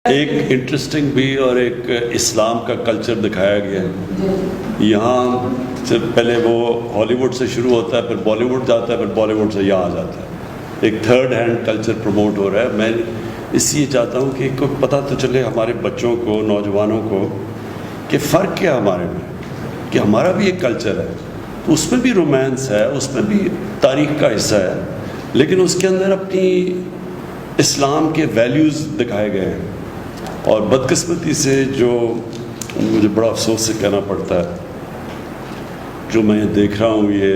ایک انٹرسٹنگ بھی اور ایک اسلام کا کلچر دکھایا گیا ہے. یہاں سے پہلے وہ ہالی ووڈ سے شروع ہوتا ہے، پھر بالی ووڈ جاتا ہے، پھر بالی ووڈ سے یہاں آ جاتا ہے. ایک تھرڈ ہینڈ کلچر پروموٹ ہو رہا ہے. میں اس لیے چاہتا ہوں کہ کوئی پتہ تو چلے ہمارے بچوں کو، نوجوانوں کو، کہ فرق کیا ہمارے میں، کہ ہمارا بھی ایک کلچر ہے، اس میں بھی رومانس ہے، اس میں بھی تاریخ کا حصہ ہے، لیکن اس کے اندر اپنی اسلام کے ویلیوز دکھائے گئے ہیں. اور بدقسمتی سے جو مجھے بڑا افسوس سے کہنا پڑتا ہے، جو میں دیکھ رہا ہوں یہ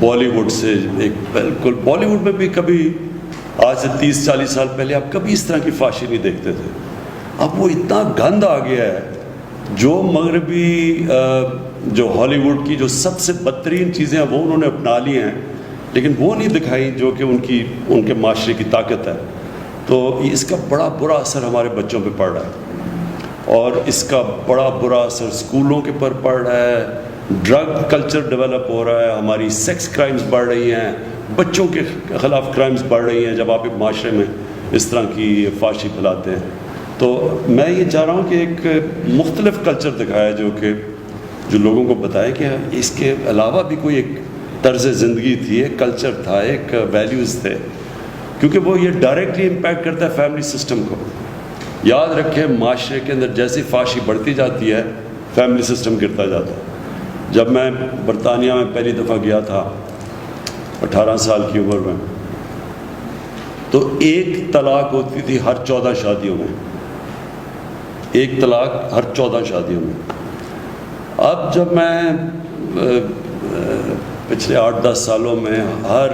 بالی ووڈ سے ایک بالکل، بالی ووڈ میں بھی کبھی آج سے 30-40 سال پہلے آپ کبھی اس طرح کی فحاشی نہیں دیکھتے تھے. اب وہ اتنا گند آ گیا ہے. جو مغربی جو ہالی ووڈ کی جو سب سے بدترین چیزیں ہیں وہ انہوں نے اپنا لی ہیں، لیکن وہ نہیں دکھائی جو کہ ان کے معاشرے کی طاقت ہے. تو اس کا بڑا برا اثر ہمارے بچوں پہ پڑ رہا ہے، اور اس کا بڑا برا اثر اسکولوں کے پر پڑ رہا ہے. ڈرگ کلچر ڈیولپ ہو رہا ہے، ہماری سیکس کرائمز بڑھ رہی ہیں، بچوں کے خلاف کرائمز بڑھ رہی ہیں جب آپ ایک معاشرے میں اس طرح کی فحاشی پھیلاتے ہیں. تو میں یہ چاہ رہا ہوں کہ ایک مختلف کلچر دکھایا جو لوگوں کو بتائے کہ اس کے علاوہ بھی کوئی ایک طرز زندگی تھی، ایک کلچر تھا، ایک ویلیوز تھے، کیونکہ وہ یہ ڈائریکٹلی امپیکٹ کرتا ہے فیملی سسٹم کو. یاد رکھیں معاشرے کے اندر جیسی فحاشی بڑھتی جاتی ہے، فیملی سسٹم گرتا جاتا ہے. جب میں برطانیہ میں پہلی دفعہ گیا تھا 18 سال کی عمر میں، تو ایک طلاق ہوتی تھی ہر 14 شادیوں میں، ایک طلاق ہر 14 شادیوں میں. اب جب میں پچھلے 8-10 سالوں میں ہر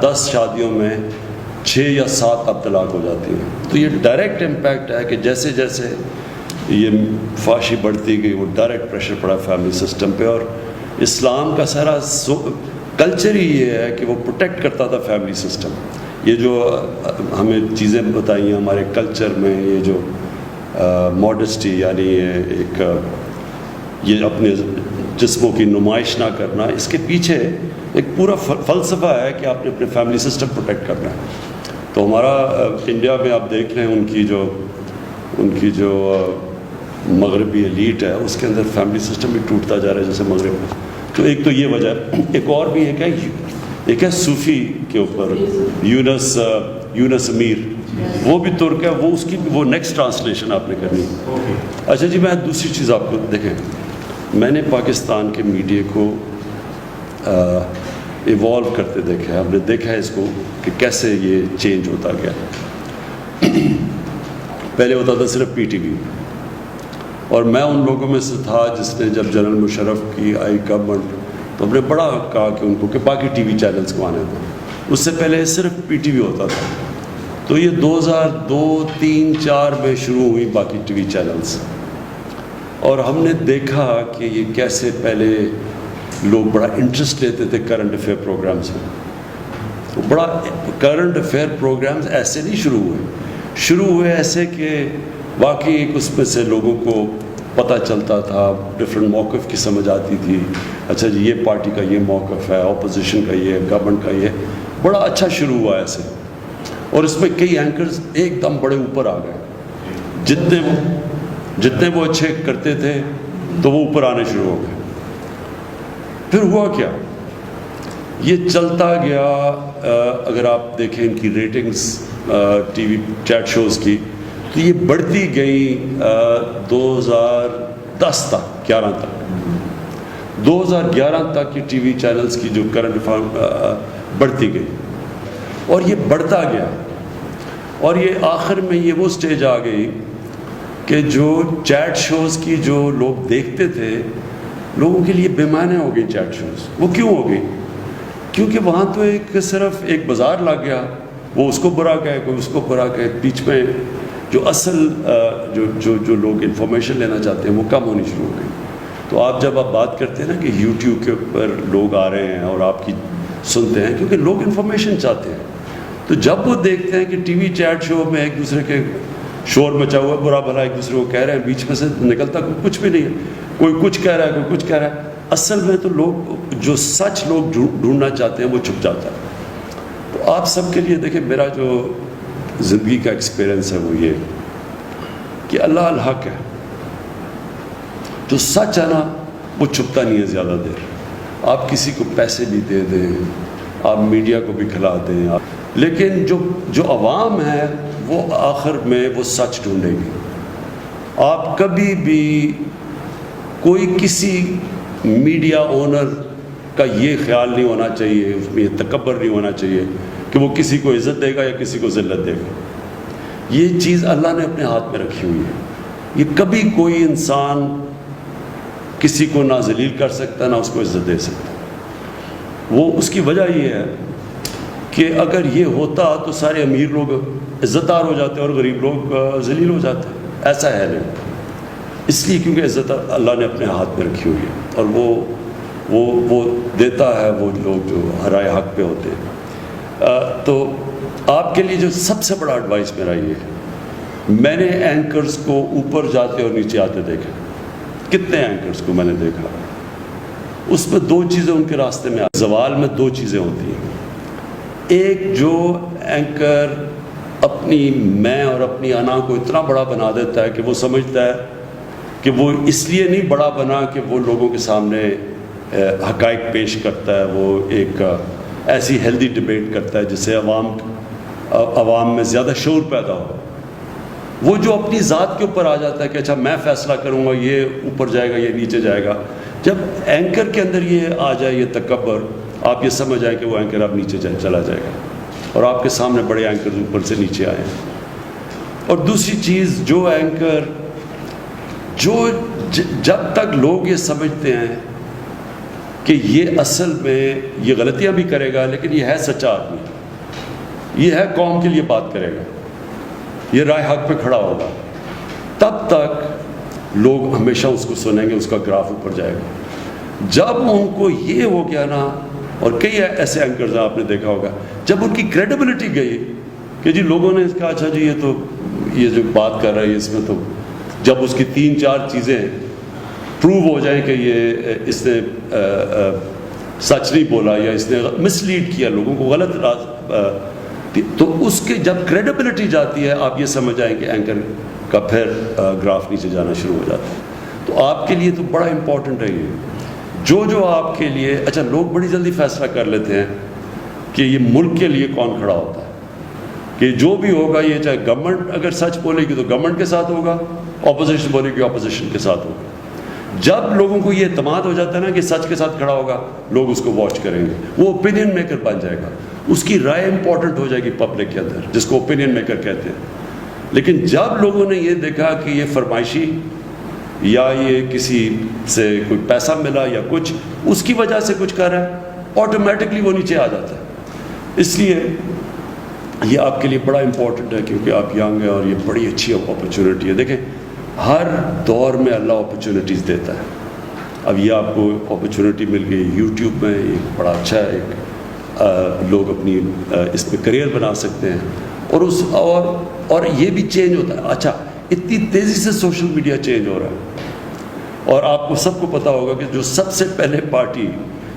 10 شادیوں میں 6 یا 7 اب طلاق ہو جاتی ہیں. تو یہ ڈائریکٹ امپیکٹ ہے کہ جیسے جیسے یہ فحاشی بڑھتی گئی، وہ ڈائریکٹ پریشر پڑا فیملی سسٹم پہ. اور اسلام کا سارا کلچر ہی یہ ہے کہ وہ پروٹیکٹ کرتا تھا فیملی سسٹم. یہ جو ہمیں چیزیں بتائی ہیں ہمارے کلچر میں، یہ جو ماڈسٹی، یعنی یہ اپنے جسموں کی نمائش نہ کرنا، اس کے پیچھے ایک پورا فلسفہ ہے کہ آپ نے اپنے فیملی سسٹم پروٹیکٹ کرنا ہے. تو ہمارا انڈیا میں آپ دیکھ رہے ہیں ان کی جو مغربی ایلیٹ ہے، اس کے اندر فیملی سسٹم بھی ٹوٹتا جا رہا ہے جیسے مغرب میں. تو ایک تو یہ وجہ ہے. ایک اور بھی ایک ہے صوفی کے اوپر، یونس امیر، وہ بھی ترک ہے، وہ اس کی وہ نیکسٹ ٹرانسلیشن آپ نے کرنی ہے. اچھا جی، میں دوسری چیز آپ کو دیکھیں، میں نے پاکستان کے میڈیا کو ایوالو کرتے دیکھا ہے. ہم نے دیکھا ہے اس کو کہ کیسے یہ چینج ہوتا گیا. پہلے ہوتا تھا صرف پی ٹی وی، اور میں ان لوگوں میں سے تھا جس نے جب جنرل مشرف کی آئی گورنمنٹ تو ہم نے بڑا کہا کہ ان کو کہ باقی ٹی وی چینلز کو آنے دیں. اس سے پہلے صرف پی ٹی وی ہوتا تھا. تو یہ 2002, 3, 4 میں شروع ہوئی باقی ٹی وی چینلز، اور ہم نے دیکھا کہ یہ کیسے پہلے لوگ بڑا انٹرسٹ لیتے تھے کرنٹ افیئر پروگرامز میں. بڑا کرنٹ افیئر پروگرامز ایسے نہیں شروع ہوئے ایسے کہ واقعی ایک اس میں سے لوگوں کو پتہ چلتا تھا، ڈفرینٹ موقف کی سمجھ آتی تھی. اچھا جی، یہ پارٹی کا یہ موقف ہے، اپوزیشن کا یہ، گورنمنٹ کا یہ. بڑا اچھا شروع ہوا ایسے، اور اس میں کئی اینکرز ایک دم بڑے اوپر آ گئے. جتنے وہ اچھے کرتے تھے تو وہ اوپر آنے شروع ہو گئے. پھر ہوا کیا، یہ چلتا گیا. اگر آپ دیکھیں ان کی ratings T V chat shows کی، تو یہ بڑھتی گئی 2010 تک، 2011 تک یہ ٹی وی چینلز کی جو کرنٹ افیئر بڑھتی گئی، اور یہ بڑھتا گیا. اور یہ آخر میں یہ وہ سٹیج آ گئی کہ جو چیٹ شوز کی جو لوگ دیکھتے تھے، لوگوں کے لیے بے معنی ہو گئی چیٹ شوز. وہ کیوں ہو گئی؟ کیونکہ وہاں تو صرف ایک بازار لگ گیا، وہ اس کو برا کہے، کوئی اس کو برا کہے. بیچ میں جو اصل جو لوگ انفارمیشن لینا چاہتے ہیں وہ کم ہونی شروع ہو گئی. تو آپ جب بات کرتے ہیں نا کہ یوٹیوب کے اوپر لوگ آ رہے ہیں اور آپ کی سنتے ہیں، کیونکہ لوگ انفارمیشن چاہتے ہیں. تو جب وہ دیکھتے ہیں کہ ٹی وی چیٹ شو میں ایک دوسرے کے شور مچا ہوا، برا بھلا ایک دوسرے کو کہہ رہے ہیں، بیچ میں سے نکلتا کچھ بھی نہیں ہے، کوئی کچھ کہہ رہا ہے، کوئی کچھ کہہ رہا ہے. اصل میں تو لوگ جو سچ لوگ ڈھونڈنا چاہتے ہیں وہ چھپ جاتا ہے. تو تو آپ سب کے لیے دیکھیں میرا جو زندگی کا ایکسپیرئنس ہے وہ یہ کہ اللہ الحق ہے. جو سچ ہے نا وہ چھپتا نہیں ہے زیادہ دیر. آپ کسی کو پیسے بھی دے دیں, آپ میڈیا کو بھی کھلا دیں, لیکن جو عوام ہے وہ آخر میں وہ سچ ڈھونڈے گی. آپ کبھی بھی کوئی کسی میڈیا اونر کا یہ خیال نہیں ہونا چاہیے, اس میں یہ تکبر نہیں ہونا چاہیے کہ وہ کسی کو عزت دے گا یا کسی کو ذلت دے گا. یہ چیز اللہ نے اپنے ہاتھ میں رکھی ہوئی ہے. یہ کبھی کوئی انسان کسی کو نہ ذلیل کر سکتا نہ اس کو عزت دے سکتا. وہ اس کی وجہ یہ ہے کہ اگر یہ ہوتا تو سارے امیر لوگ عزت دار ہو جاتے اور غریب لوگ ذلیل ہو جاتے. ایسا ہے نہیں, اس لیے کیونکہ عزت اللہ نے اپنے ہاتھ میں رکھی ہوئی ہے اور وہ دیتا ہے وہ لوگ جو رائے حق پہ ہوتے ہیں. تو آپ کے لیے جو سب سے بڑا ایڈوائس میرا یہ ہے, میں نے اینکرز کو اوپر جاتے اور نیچے آتے دیکھا. کتنے اینکرز کو میں نے دیکھا, اس میں دو چیزیں ان کے راستے میں زوال میں دو چیزیں ہوتی ہیں. ایک جو اینکر اپنی میں اور اپنی انا کو اتنا بڑا بنا دیتا ہے کہ وہ سمجھتا ہے کہ وہ اس لیے نہیں بڑا بنا کہ وہ لوگوں کے سامنے حقائق پیش کرتا ہے, وہ ایک ایسی ہیلدی ڈبیٹ کرتا ہے جس سے عوام میں زیادہ شعور پیدا ہو. وہ جو اپنی ذات کے اوپر آ جاتا ہے کہ اچھا میں فیصلہ کروں گا, یہ اوپر جائے گا یہ نیچے جائے گا. جب اینکر کے اندر یہ آ جائے یہ تکبر, آپ یہ سمجھ جائیں کہ وہ اینکر اب نیچے چلا جائے گا اور آپ کے سامنے بڑے اینکر اوپر سے نیچے آئے ہیں. اور دوسری چیز, جو اینکر جب تک لوگ یہ سمجھتے ہیں کہ یہ اصل میں یہ غلطیاں بھی کرے گا لیکن یہ ہے سچا آدمی, یہ ہے قوم کے لیے بات کرے گا, یہ رائے حق پہ کھڑا ہوگا, تب تک لوگ ہمیشہ اس کو سنیں گے, اس کا گراف اوپر جائے گا. جب ان کو یہ ہو گیا نا, اور کئی ایسے اینکرز آپ نے دیکھا ہوگا, جب ان کی کریڈیبلٹی گئی کہ جی لوگوں نے کہا اچھا جی یہ جو بات کر رہا ہے اس میں تو, جب اس کی 3-4 چیزیں پروو ہو جائیں کہ یہ اس نے سچ نہیں بولا یا اس نے مس لیڈ کیا لوگوں کو, غلط تو اس کے جب کریڈیبلٹی جاتی ہے آپ یہ سمجھ آئیں کہ اینکر کا پھر گراف نیچے جانا شروع ہو جاتا ہے. تو آپ کے لیے تو بڑا امپورٹنٹ ہے یہ جو آپ کے لیے. اچھا لوگ بڑی جلدی فیصلہ کر لیتے ہیں کہ یہ ملک کے لیے کون کھڑا ہوتا ہے, کہ جو بھی ہوگا یہ چاہے گورنمنٹ اگر سچ بولے گی تو گورنمنٹ کے ساتھ ہوگا, اپوزیشن بولے گی اپوزیشن کے ساتھ ہوگا. جب لوگوں کو یہ اعتماد ہو جاتا ہے نا کہ سچ کے ساتھ کھڑا ہوگا, لوگ اس کو واچ کریں گے, وہ اوپینین میکر بن جائے گا, اس کی رائے امپورٹنٹ ہو جائے گی پبلک کے اندر, جس کو اوپینین میکر کہتے ہیں. لیکن جب لوگوں نے یہ دیکھا کہ یہ فرمائشی یا یہ کسی سے کوئی پیسہ ملا یا کچھ اس کی وجہ سے کچھ کر رہا ہے, آٹومیٹکلی وہ نیچے آ جاتا ہے. اس لیے یہ آپ کے لیے بڑا امپورٹنٹ ہے کیونکہ آپ ینگ ہیں اور یہ بڑی اچھی اپرچونٹی ہے. دیکھیں ہر دور میں اللہ اپرچونٹیز دیتا ہے. اب یہ آپ کو اپرچونٹی مل گئی یوٹیوب میں, یہ بڑا اچھا ہے, ایک لوگ اپنی اس میں کریئر بنا سکتے ہیں اور یہ بھی چینج ہوتا ہے. اچھا اتنی تیزی سے سوشل میڈیا چینج ہو رہا ہے اور آپ کو سب کو پتہ ہوگا کہ جو سب سے پہلے پارٹی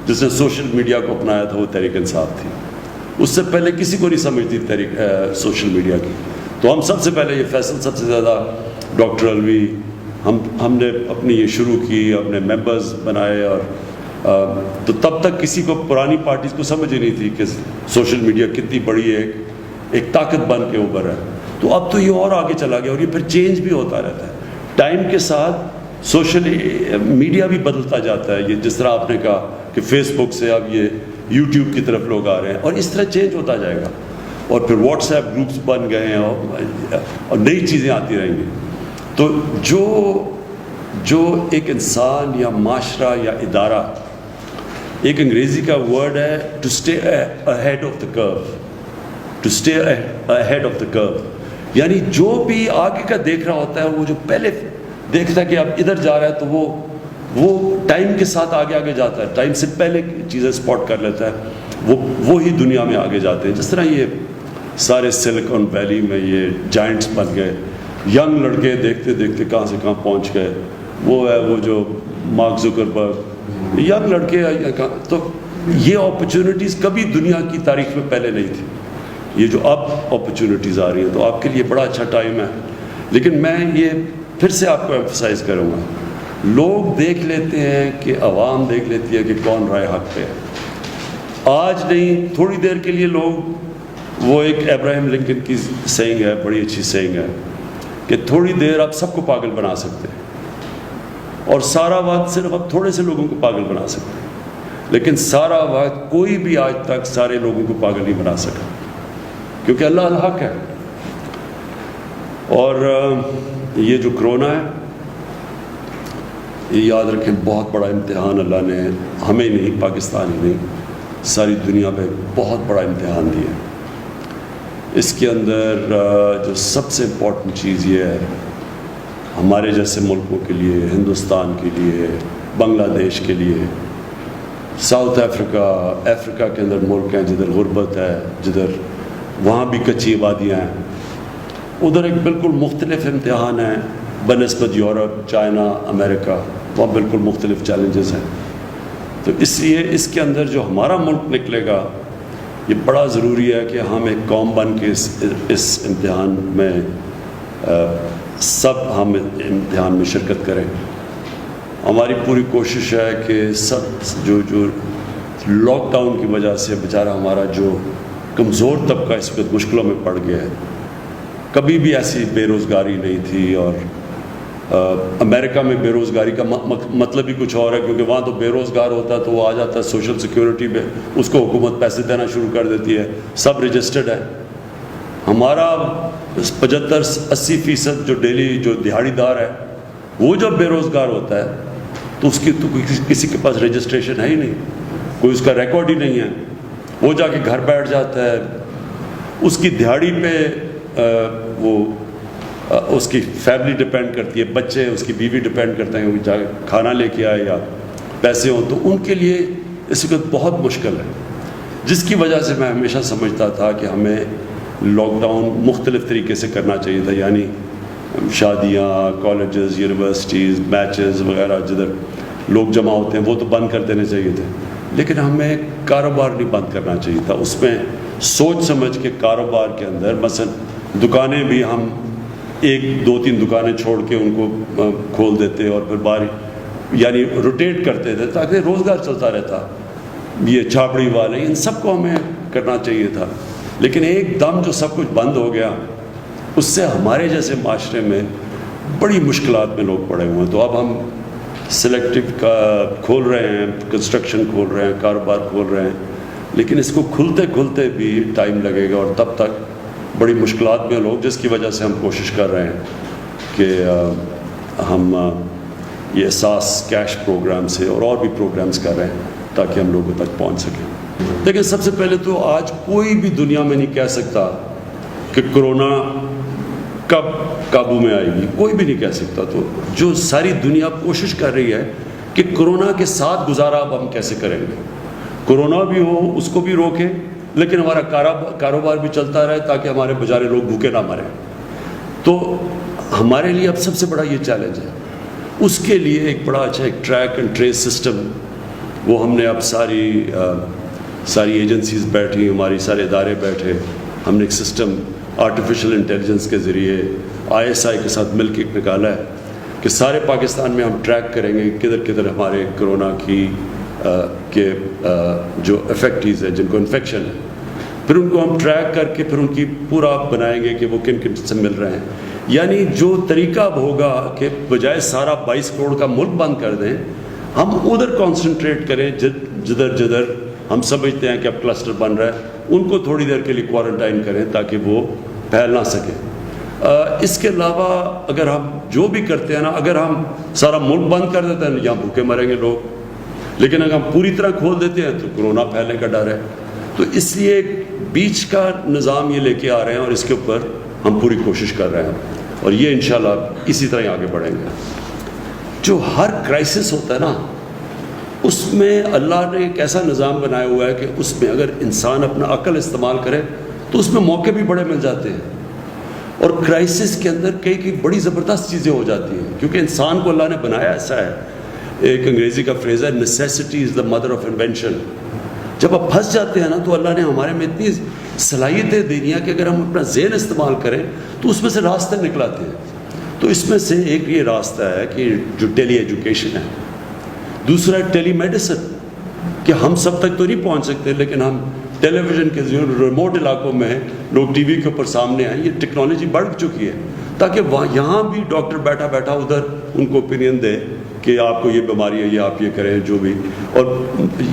جس نے سوشل میڈیا کو اپنایا تھا وہ تحریک انصاف تھی. اس سے پہلے کسی کو نہیں سمجھتی سوشل میڈیا کی. تو ہم سب سے پہلے یہ فیصل سب سے زیادہ ڈاکٹر الوی ہم نے اپنی یہ شروع کی, اپنے ممبرز بنائے, اور تو تب تک کسی کو پرانی پارٹیز کو سمجھ ہی نہیں تھی کہ سوشل میڈیا کتنی بڑی ایک طاقت بن کے اوپر ہے. تو اب تو یہ اور آگے چلا گیا اور یہ پھر چینج بھی ہوتا رہتا ہے. ٹائم کے ساتھ سوشل میڈیا بھی بدلتا جاتا ہے. یہ جس طرح آپ نے کہا کہ فیس بک سے اب یہ یوٹیوب کی طرف لوگ آ رہے ہیں, اور اس طرح چینج ہوتا جائے گا. اور پھر واٹس ایپ گروپس بن گئے ہیں اور نئی چیزیں آتی رہیں گی. تو جو ایک انسان یا معاشرہ یا ادارہ, ایک انگریزی کا ورڈ ہے to stay ahead of the curve, to stay ahead of the curve, یعنی جو بھی آگے کا دیکھ رہا ہوتا ہے وہ جو پہلے دیکھتا ہے کہ اب ادھر جا رہا ہے تو وہ ٹائم کے ساتھ آگے جاتا ہے, ٹائم سے پہلے چیزیں اسپاٹ کر لیتا ہے, وہی دنیا میں آگے جاتے ہیں. جس طرح یہ سارے سلیکن ویلی میں یہ جائنٹس بن گئے, ینگ لڑکے دیکھتے دیکھتے کہاں سے کہاں پہنچ گئے. وہ ہے وہ جو مارک زکربرگ, ینگ لڑکے. تو یہ اپرچونٹیز کبھی دنیا کی تاریخ میں پہلے نہیں تھی. یہ جو اب اپرچونٹیز آ رہی ہیں تو آپ کے لیے بڑا اچھا ٹائم ہے. لیکن میں یہ پھر سے آپ کو ایمفسائز کروں گا, لوگ دیکھ لیتے ہیں کہ عوام دیکھ لیتی ہے کہ کون رائے حق پہ ہے. آج نہیں, تھوڑی دیر کے لیے لوگ, وہ ایک ابراہیم لنکن کی سینگ ہے, بڑی اچھی سینگ ہے کہ تھوڑی دیر آپ سب کو پاگل بنا سکتے ہیں اور سارا وقت صرف آپ تھوڑے سے لوگوں کو پاگل بنا سکتے ہیں. لیکن سارا وقت کوئی بھی آج تک سارے لوگوں کو پاگل نہیں بنا سکا, کیونکہ اللہ الحق ہے. اور یہ جو کرونا ہے, یہ یاد رکھیں بہت بڑا امتحان اللہ نے ہمیں نہیں, پاکستان ہی نہیں, ساری دنیا پہ بہت بڑا امتحان دیا. اس کے اندر جو سب سے امپورٹنٹ چیز یہ ہے, ہمارے جیسے ملکوں کے لیے, ہندوستان کے لیے, بنگلہ دیش کے لیے, ساؤتھ افریقہ کے اندر ملک ہیں جدھر غربت ہے, جدھر وہاں بھی کچی وادیاں ہیں, ادھر ایک بالکل مختلف امتحان ہے بنسبت یورپ, چائنا, امریکہ, وہاں بالکل مختلف چیلنجز ہیں. تو اس لیے اس کے اندر جو ہمارا ملک نکلے گا, یہ بڑا ضروری ہے کہ ہم ایک قوم بن کے اس امتحان میں سب ہم امتحان میں شرکت کریں. ہماری پوری کوشش ہے کہ سب جو لاک ڈاؤن کی وجہ سے بیچارہ ہمارا جو کمزور طبقہ اس وقت مشکلوں میں پڑ گیا ہے, کبھی بھی ایسی بے روزگاری نہیں تھی. اور امریکہ میں بے روزگاری کا مطلب ہی کچھ اور ہے, کیونکہ وہاں تو بے روزگار ہوتا ہے تو وہ آ جاتا ہے سوشل سیکیورٹی پہ, اس کو حکومت پیسے دینا شروع کر دیتی ہے, سب رجسٹرڈ ہے. ہمارا 75-80% جو ڈیلی جو دیہڑی دار ہے, وہ جب بے روزگار ہوتا ہے تو اس کی تو کسی کے پاس رجسٹریشن ہے ہی نہیں, کوئی اس کا ریکارڈ ہی نہیں ہے. وہ جا کے گھر بیٹھ جاتا ہے, اس کی دیہڑی پہ وہ اس کی فیملی ڈپینڈ کرتی ہے, بچے, اس کی بیوی ڈپینڈ کرتے ہیں, وہ جا کے کھانا لے کے آئے یا پیسے ہوں, تو ان کے لیے اس وقت بہت مشکل ہے. جس کی وجہ سے میں ہمیشہ سمجھتا تھا کہ ہمیں لاک ڈاؤن مختلف طریقے سے کرنا چاہیے تھا, یعنی شادیاں, کالجز, یونیورسٹیز, میچز وغیرہ جدھر لوگ جمع ہوتے ہیں وہ تو بند کر دینے چاہیے تھے. لیکن ہمیں کاروبار نہیں بند کرنا چاہیے تھا, اس میں سوچ سمجھ کے کاروبار کے اندر, مثلا دکانیں بھی ہم 1-2-3 دکانیں چھوڑ کے ان کو کھول دیتے اور پھر یعنی روٹیٹ کرتے تھے تاکہ روزگار چلتا رہتا. یہ چھاپڑی والے, ان سب کو ہمیں کرنا چاہیے تھا. لیکن ایک دم جو سب کچھ بند ہو گیا, اس سے ہمارے جیسے معاشرے میں بڑی مشکلات میں لوگ پڑے ہوئے ہیں. تو اب ہم سلیکٹیو کھول رہے ہیں, کنسٹرکشن کھول رہے ہیں, کاروبار کھول رہے ہیں, لیکن اس کو کھلتے کھلتے بھی ٹائم لگے گا اور تب تک بڑی مشکلات میں لوگ, جس کی وجہ سے ہم کوشش کر رہے ہیں کہ ہم یہ احساس کیش پروگرام سے اور بھی پروگرامز کر رہے ہیں تاکہ ہم لوگوں تک پہنچ سکیں. لیکن سب سے پہلے تو آج کوئی بھی دنیا میں نہیں کہہ سکتا کہ کرونا کب قابو میں آئے گی, کوئی بھی نہیں کہہ سکتا. تو جو ساری دنیا کوشش کر رہی ہے کہ کرونا کے ساتھ گزارا اب ہم کیسے کریں گے, کرونا بھی ہو اس کو بھی روکیں لیکن ہمارا کاروبار بھی چلتا رہے تاکہ ہمارے بیچارے لوگ بھوکے نہ مریں. تو ہمارے لیے اب سب سے بڑا یہ چیلنج ہے. اس کے لیے ایک بڑا اچھا ایک ٹریک اینڈ ٹریس سسٹم, وہ ہم نے اب ساری ایجنسیز بیٹھی, ہماری سارے ادارے بیٹھے, ہم نے ایک سسٹم آرٹیفیشل انٹیلیجنس کے ذریعے ISI کے ساتھ مل کے نکالا ہے کہ سارے پاکستان میں ہم ٹریک کریں گے کدھر کدھر ہمارے کرونا کے جو افیکٹیز ہیں, جن کو انفیکشن ہے, پھر ان کو ہم ٹریک کر کے پھر ان کی پورا بنائیں گے کہ وہ کن کن سے مل رہے ہیں. یعنی جو طریقہ اب ہوگا کہ بجائے سارا 22 کروڑ کا ملک بند کر دیں, ہم ادھر کانسنٹریٹ کریں جدھر ہم سمجھتے ہیں کہ اب کلسٹر بن رہا ہے, ان کو تھوڑی دیر کے لیے کوارنٹائن کریں تاکہ وہ پھیل نہ سکیں. اس کے علاوہ اگر ہم جو بھی کرتے ہیں نا, اگر ہم سارا ملک بند کر دیتے ہیں یہاں بھوکے مریں گے لوگ, لیکن اگر ہم پوری طرح کھول دیتے ہیں تو کرونا پھیلنے کا ڈر ہے. تو اس لیے ایک بیچ کا نظام یہ لے کے آ رہے ہیں اور اس کے اوپر ہم پوری کوشش کر رہے ہیں اور یہ انشاءاللہ اسی طرح آگے بڑھیں گے. جو ہر کرائسس ہوتا ہے نا, اس میں اللہ نے ایک ایسا نظام بنایا ہوا ہے کہ اس میں اگر انسان اپنا عقل استعمال کرے تو اس میں موقع بھی بڑے مل جاتے ہیں. اور کرائسس کے اندر کئی بڑی زبردست چیزیں ہو جاتی ہیں کیونکہ انسان کو اللہ نے بنایا ایسا ہے. ایک انگریزی کا فریز ہے, necessity is the mother of invention. جب آپ پھنس جاتے ہیں نا تو اللہ نے ہمارے میں صلاحیتیں دینی ہے کہ اگر ہم اپنا ذہن استعمال کریں تو اس میں سے راستے نکلاتے ہیں. تو اس میں سے ایک یہ راستہ ہے کہ جو ٹیلی ایجوکیشن ہے, دوسرا ٹیلی میڈیسن, کہ ہم سب تک تو نہیں پہنچ سکتے لیکن ہم ٹیلی ویژن کے ذریعے ریموٹ علاقوں میں لوگ ٹی وی کے اوپر سامنے آئیں. یہ ٹیکنالوجی بڑھ چکی ہے تاکہ وہاں یہاں بھی ڈاکٹر بیٹھا بیٹھا ادھر ان کو اوپینین دے کہ آپ کو یہ بیماری ہے, یہ آپ یہ کریں جو بھی. اور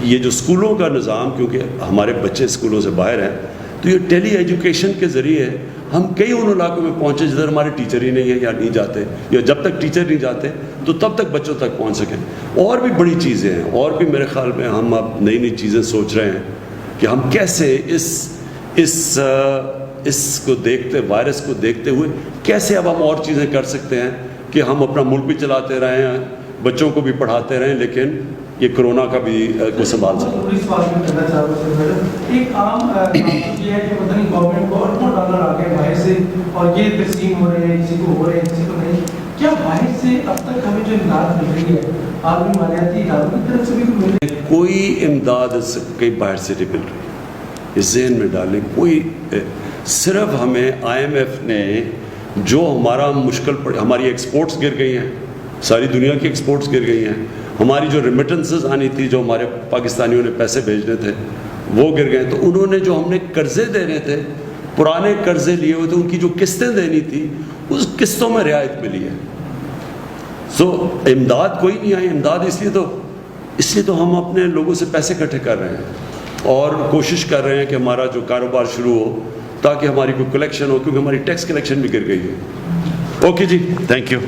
یہ جو اسکولوں کا نظام, کیونکہ ہمارے بچے اسکولوں سے باہر ہیں, تو یہ ٹیلی ایجوکیشن کے ذریعے ہم کئی ان علاقوں میں پہنچے جدھر ہمارے ٹیچر ہی نہیں ہیں یا نہیں جاتے, یا جب تک ٹیچر نہیں جاتے تو تب تک بچوں تک پہنچ سکیں. اور بھی بڑی چیزیں ہیں, اور بھی میرے خیال میں ہم اب نئی نئی چیزیں سوچ رہے ہیں کہ ہم کیسے اس کو دیکھتے, وائرس کو دیکھتے ہوئے کیسے اب ہم اور چیزیں کر سکتے ہیں کہ ہم اپنا ملک بھی چلاتے رہیں, بچوں کو بھی پڑھاتے رہیں, لیکن یہ کرونا کا بھی کو سنبھال سکیں. ایک عام یہ ہے کہ پتہ نہیں گورنمنٹ کو اربوں ڈالر آ گئے باہر سے اور یہ تقسیم ہو رہے ہیں, کسی کو ہو رہے ہیں کسی کو نہیں. کیا باہر سے اب تک ہمیں جو امداد مل رہی ہے عالمی مالیاتی اداروں کی طرف سے بھی مل رہی ہے؟ کوئی امداد کئی باہر سے نہیں مل رہی, اس ذہن میں ڈالیں. کوئی, صرف ہمیں آئی ایم ایف نے جو ہمارا مشکل پڑ, ہماری ایکسپورٹس گر گئی ہیں, ساری دنیا کی ایکسپورٹس گر گئی ہیں, ہماری جو ریمیٹنسز آنی تھی, جو ہمارے پاکستانیوں نے پیسے بھیجنے تھے وہ گر گئے. تو انہوں نے جو ہم نے قرضے دینے تھے, پرانے قرضے لیے ہوئے تھے, ان کی جو قسطیں دینی تھی اس قسطوں میں رعایت ملی ہے. سو امداد کوئی نہیں آئی. امداد اس لیے تو ہم اپنے لوگوں سے پیسے اکٹھے کر رہے ہیں اور کوشش کر رہے ہیں کہ ہمارا جو کاروبار شروع ہو تاکہ ہماری کوئی کلیکشن ہو, کیونکہ ہماری ٹیکس کلیکشن بھی گر گئی ہے. اوکے جی, تھینک یو.